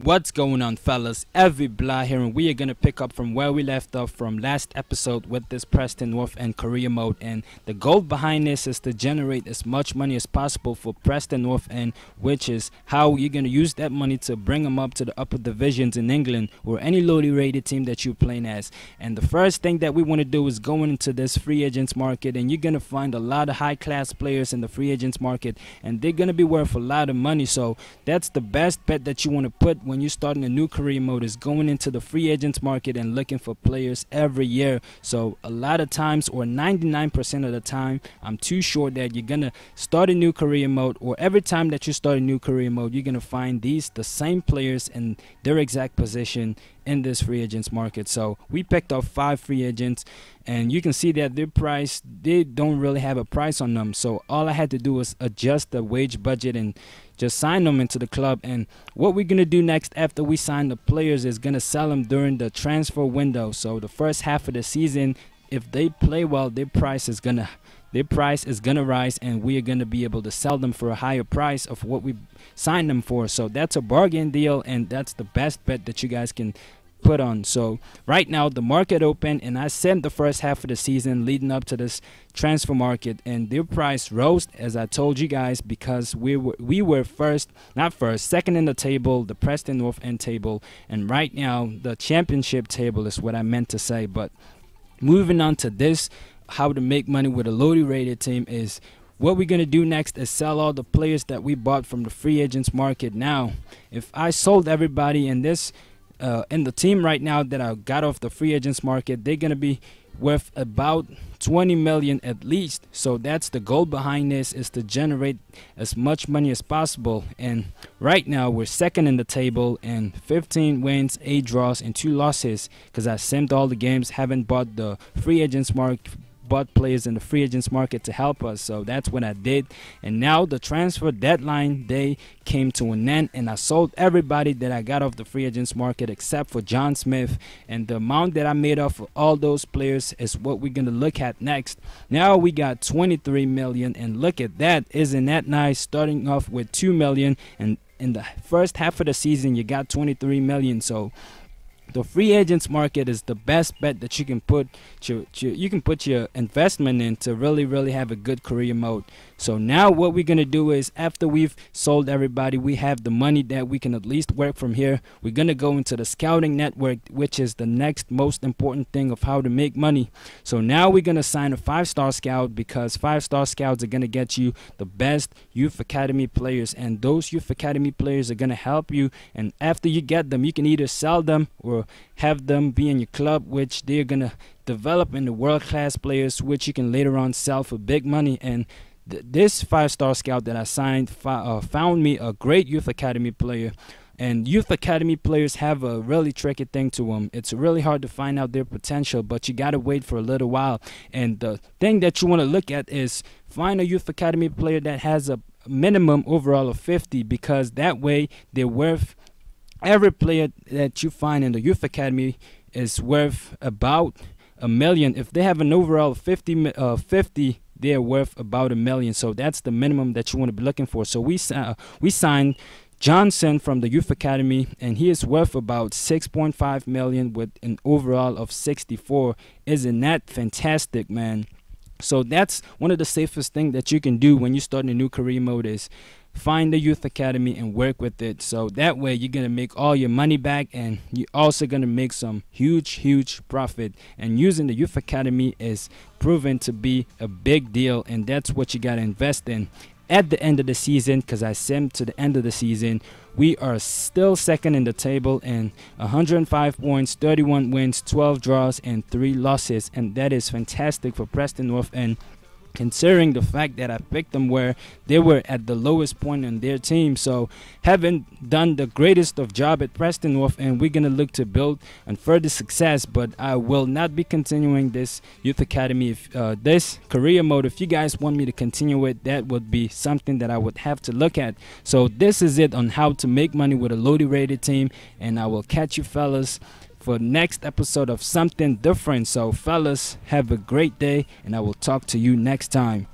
What's going on, fellas? Every Blah here, and we are gonna pick up from where we left off from last episode with this Preston North and Korea mode. And the goal behind this is to generate as much money as possible for Preston North End, which is how you're gonna use that money to bring them up to the upper divisions in England or any lowly rated team that you're playing as. And the first thing that we want to do is go into this free agents market, and you're gonna find a lot of high class players in the free agents market, and they're gonna be worth a lot of money. So that's the best bet that you want to put when you're starting a new career mode, is going into the free agents market and looking for players every year. So a lot of times, or 99% of the time, I'm too sure that you're gonna start a new career mode, or every time that you start a new career mode, you're gonna find the same players in their exact position in this free agents market. So we picked up 5 free agents, and you can see that their price, they don't really have a price on them. So all I had to do was adjust the wage budget and just sign them into the club. And what we're gonna do next after we sign the players is gonna sell them during the transfer window. So the first half of the season, if they play well, their price is gonna rise, and we are going to be able to sell them for a higher price of what we signed them for. So that's a bargain deal, and that's the best bet that you guys can put on. So right now the market open, and I said the first half of the season leading up to this transfer market, and their price rose, as I told you guys, because we were second in the table, the Preston North End table, and right now the championship table is what I meant to say. But moving on to this, how to make money with a lowly rated team, is what we're going to do next is sell all the players that we bought from the free agents market. Now, if I sold everybody in this in the team right now that I got off the free agents market, they're going to be worth about 20 million at least. So that's the goal behind this, is to generate as much money as possible. And right now we're second in the table, and 15 wins, 8 draws, and 2 losses, because I simmed all the games, haven't bought the free agents market, bought players in the free agents market to help us. So that's what I did. And now the transfer deadline day came to an end, and I sold everybody that I got off the free agents market except for John Smith. And the amount that I made off of all those players is what we're gonna look at next. Now we got 23 million, and look at that. Isn't that nice? Starting off with 2 million, and in the first half of the season you got 23 million. So the free agents market is the best bet that you can put your investment in to really have a good career mode. So now what we're gonna do is, after we've sold everybody, we have the money that we can at least work from here. We're gonna go into the scouting network, which is the next most important thing of how to make money. So now we're gonna sign a 5-star scout, because 5-star scouts are gonna get you the best youth academy players, and those youth academy players are gonna help you. And after you get them, you can either sell them or have them be in your club, which they're gonna develop into world-class players, which you can later on sell for big money. And this 5-star scout that I signed found me a great youth academy player. And youth academy players have a really tricky thing to them. It's really hard to find out their potential, but you gotta wait for a little while. And the thing that you want to look at is find a youth academy player that has a minimum overall of 50, because that way they're worth, every player that you find in the youth academy is worth about a million. If they have an overall of 50, they're worth about a million. So that's the minimum that you want to be looking for. So we signed Johnson from the youth academy, and he is worth about 6.5 million with an overall of 64. Isn't that fantastic, man? So that's one of the safest things that you can do when you start a new career mode, is find the youth academy and work with it. So that way you're gonna make all your money back, and you're also gonna make some huge profit. And using the youth academy is proven to be a big deal, and that's what you gotta invest in at the end of the season. Because I simmed to the end of the season, we are still second in the table, and 105 points, 31 wins, 12 draws, and 3 losses. And that is fantastic for Preston North End, considering the fact that I picked them where they were at the lowest point in their team. So haven't done the greatest of job at Preston North, and we're going to look to build and further success. But I will not be continuing this youth academy, this career mode. If you guys want me to continue it, that would be something that I would have to look at. So this is it on how to make money with a lowly rated team, and I will catch you fellas for next episode of something different. So fellas, have a great day, and I will talk to you next time.